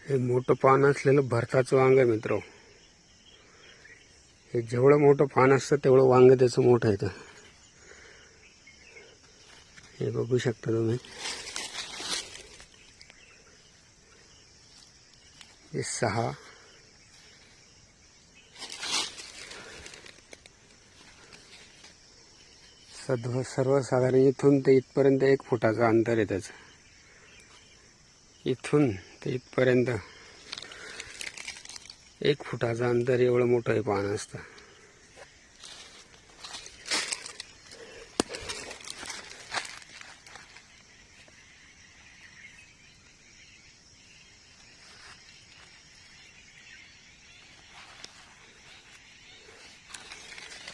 हे मोठं पान असलेलं भरताचं वांग आहे मित्र. हे जेवढं मोठं पान असतं तेवढं वांग त्याचं मोठं येतं. हे बघू शकता तुम्ही. हे 6 सर्वसाधारण इथून ते इथपर्यंत 1 फुटाचं अंतर आहे त्याचं. इथून ते इथपर्यंत 1 फुटाचं अंतर, एवढं मोठं हे पान असतं.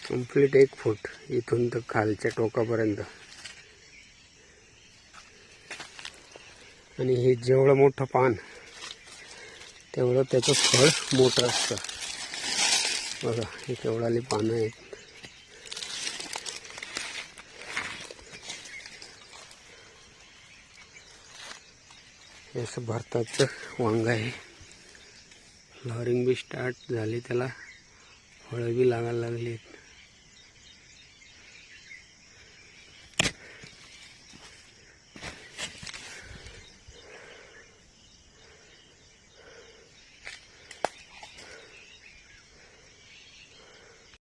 कंप्लीट 1 फूट इथून तर खालच्या टोकापर्यंत. आणि हे जेवढं मोठं पान तेवढं त्याचं फळ मोठं असतं. बघा हे केवढाली पानं आहेत. हे असं भरताचं वांग आहे. फ्लॉवरिंग बी स्टार्ट झाली, त्याला फळं बी लागायला लागली.